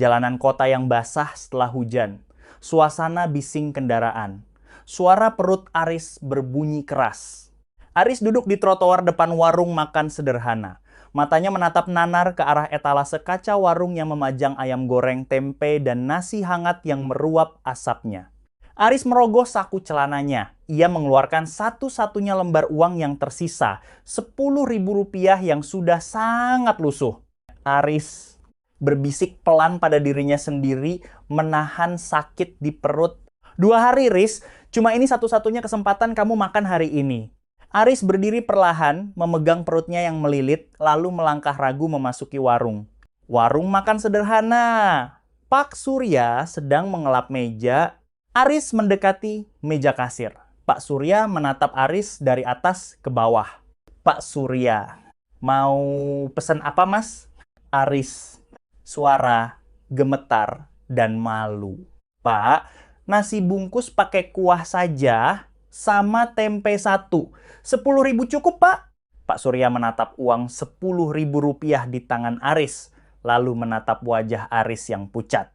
Jalanan kota yang basah setelah hujan. Suasana bising kendaraan. Suara perut Aris berbunyi keras. Aris duduk di trotoar depan warung makan sederhana. Matanya menatap nanar ke arah etalase kaca warung yang memajang ayam goreng, tempe, dan nasi hangat yang meruap asapnya. Aris merogoh saku celananya. Ia mengeluarkan satu-satunya lembar uang yang tersisa, Rp10.000 yang sudah sangat lusuh. Aris berbisik pelan pada dirinya sendiri, menahan sakit di perut. 2 hari, Riz. Cuma ini satu-satunya kesempatan kamu makan hari ini. Aris berdiri perlahan, memegang perutnya yang melilit, lalu melangkah ragu memasuki warung. Warung makan sederhana. Pak Surya sedang mengelap meja. Aris mendekati meja kasir. Pak Surya menatap Aris dari atas ke bawah. Pak Surya, mau pesan apa, Mas? Aris, suara gemetar dan malu. Pak, nasi bungkus pakai kuah saja sama tempe 1. 10.000 cukup, Pak? Pak Surya menatap uang Rp10.000 di tangan Aris, lalu menatap wajah Aris yang pucat.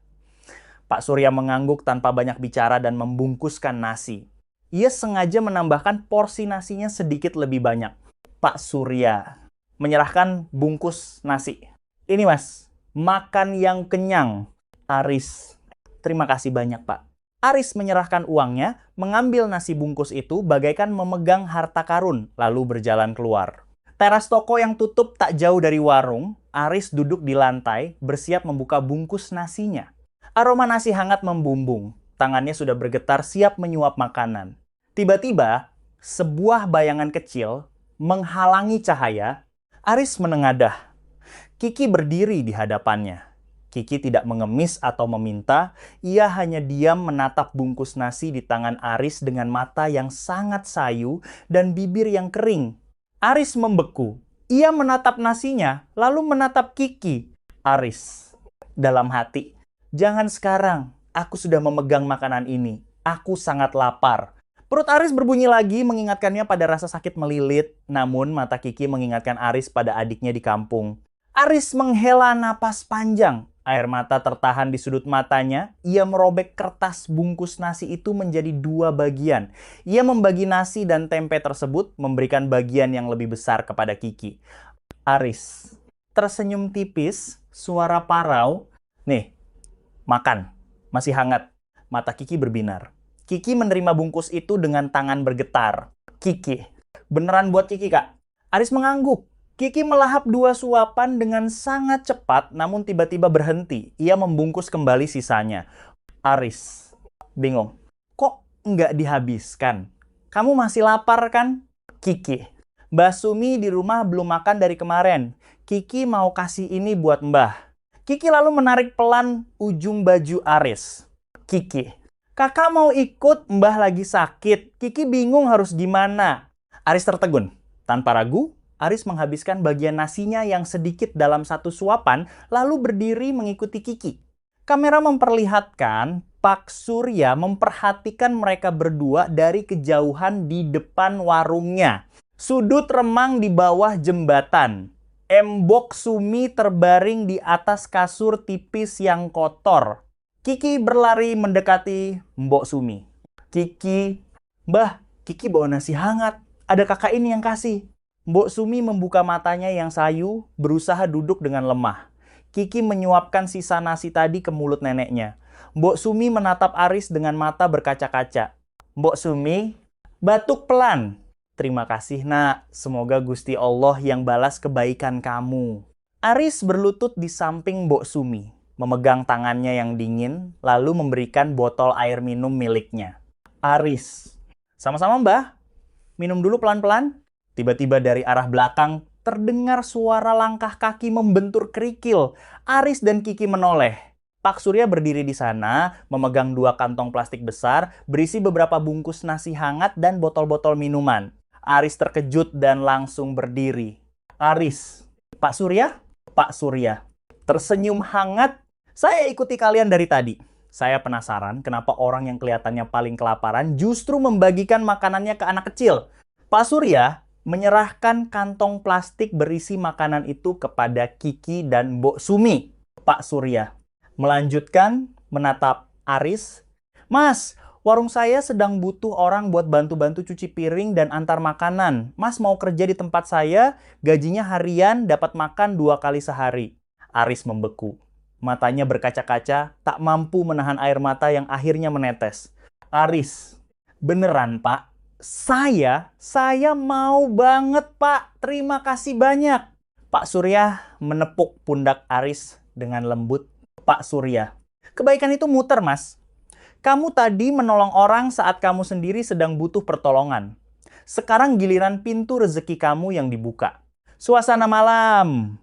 Pak Surya mengangguk tanpa banyak bicara dan membungkuskan nasi. Ia sengaja menambahkan porsi nasinya sedikit lebih banyak. Pak Surya menyerahkan bungkus nasi. Ini, Mas, makan yang kenyang. Aris, terima kasih banyak, Pak. Aris menyerahkan uangnya, mengambil nasi bungkus itu bagaikan memegang harta karun, lalu berjalan keluar. Teras toko yang tutup tak jauh dari warung, Aris duduk di lantai, bersiap membuka bungkus nasinya. Aroma nasi hangat membumbung, tangannya sudah bergetar siap menyuap makanan. Tiba-tiba, sebuah bayangan kecil menghalangi cahaya. Aris menengadah. Kiki berdiri di hadapannya. Kiki tidak mengemis atau meminta, ia hanya diam menatap bungkus nasi di tangan Aris dengan mata yang sangat sayu dan bibir yang kering. Aris membeku. Ia menatap nasinya, lalu menatap Kiki. Aris, dalam hati, jangan sekarang, aku sudah memegang makanan ini. Aku sangat lapar. Perut Aris berbunyi lagi mengingatkannya pada rasa sakit melilit, namun mata Kiki mengingatkan Aris pada adiknya di kampung. Aris menghela napas panjang. Air mata tertahan di sudut matanya. Ia merobek kertas bungkus nasi itu menjadi 2 bagian. Ia membagi nasi dan tempe tersebut, memberikan bagian yang lebih besar kepada Kiki. Aris tersenyum tipis, suara parau. Nih, makan. Masih hangat. Mata Kiki berbinar. Kiki menerima bungkus itu dengan tangan bergetar. Kiki, beneran buat Kiki, Kak? Aris mengangguk. Kiki melahap 2 suapan dengan sangat cepat, namun tiba-tiba berhenti. Ia membungkus kembali sisanya. Aris bingung. Kok nggak dihabiskan? Kamu masih lapar kan? Kiki, Mbah Sumi di rumah belum makan dari kemarin. Kiki mau kasih ini buat Mbah. Kiki lalu menarik pelan ujung baju Aris. Kiki, kakak mau ikut, Mbah lagi sakit. Kiki bingung harus gimana. Aris tertegun. Tanpa ragu, Aris menghabiskan bagian nasinya yang sedikit dalam 1 suapan, lalu berdiri mengikuti Kiki. Kamera memperlihatkan Pak Surya memperhatikan mereka berdua dari kejauhan di depan warungnya. Sudut remang di bawah jembatan. Embok Sumi terbaring di atas kasur tipis yang kotor. Kiki berlari mendekati Mbok Sumi. Kiki, Mbah, Kiki bawa nasi hangat. Ada kakak ini yang kasih. Mbok Sumi membuka matanya yang sayu, berusaha duduk dengan lemah. Kiki menyuapkan sisa nasi tadi ke mulut neneknya. Mbok Sumi menatap Aris dengan mata berkaca-kaca. Mbok Sumi, batuk pelan. Terima kasih, Nak. Semoga Gusti Allah yang balas kebaikan kamu. Aris berlutut di samping Mbok Sumi, memegang tangannya yang dingin, lalu memberikan botol air minum miliknya. Aris, sama-sama, Mbah. Minum dulu pelan-pelan. Tiba-tiba dari arah belakang terdengar suara langkah kaki membentur kerikil. Aris dan Kiki menoleh. Pak Surya berdiri di sana, memegang 2 kantong plastik besar, berisi beberapa bungkus nasi hangat dan botol-botol minuman. Aris terkejut dan langsung berdiri. Aris, Pak Surya? Pak Surya tersenyum hangat. Saya ikuti kalian dari tadi. Saya penasaran kenapa orang yang kelihatannya paling kelaparan justru membagikan makanannya ke anak kecil. Pak Surya menyerahkan kantong plastik berisi makanan itu kepada Kiki dan Mbok Sumi. Pak Surya, Melanjutkan menatap Aris. Mas, warung saya sedang butuh orang buat bantu-bantu cuci piring dan antar makanan. Mas mau kerja di tempat saya, gajinya harian, dapat makan 2 kali sehari. Aris membeku. Matanya berkaca-kaca, tak mampu menahan air mata yang akhirnya menetes. Aris, beneran Pak? Saya mau banget Pak. Terima kasih banyak. Pak Surya menepuk pundak Aris dengan lembut. Pak Surya, kebaikan itu muter, Mas. Kamu tadi menolong orang saat kamu sendiri sedang butuh pertolongan. Sekarang giliran pintu rezeki kamu yang dibuka. Suasana malam.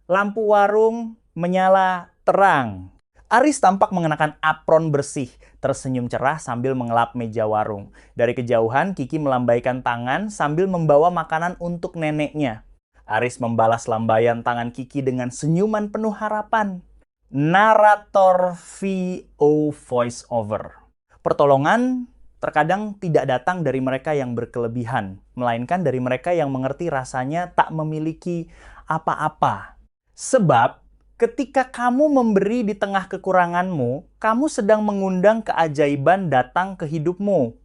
Lampu warung menyala terang. Aris tampak mengenakan apron bersih, tersenyum cerah sambil mengelap meja warung. Dari kejauhan, Kiki melambaikan tangan sambil membawa makanan untuk neneknya. Aris membalas lambaian tangan Kiki dengan senyuman penuh harapan. Narator VO voice over. Pertolongan terkadang tidak datang dari mereka yang berkelebihan, melainkan dari mereka yang mengerti rasanya tak memiliki apa-apa. Sebab ketika kamu memberi di tengah kekuranganmu, kamu sedang mengundang keajaiban datang ke hidupmu.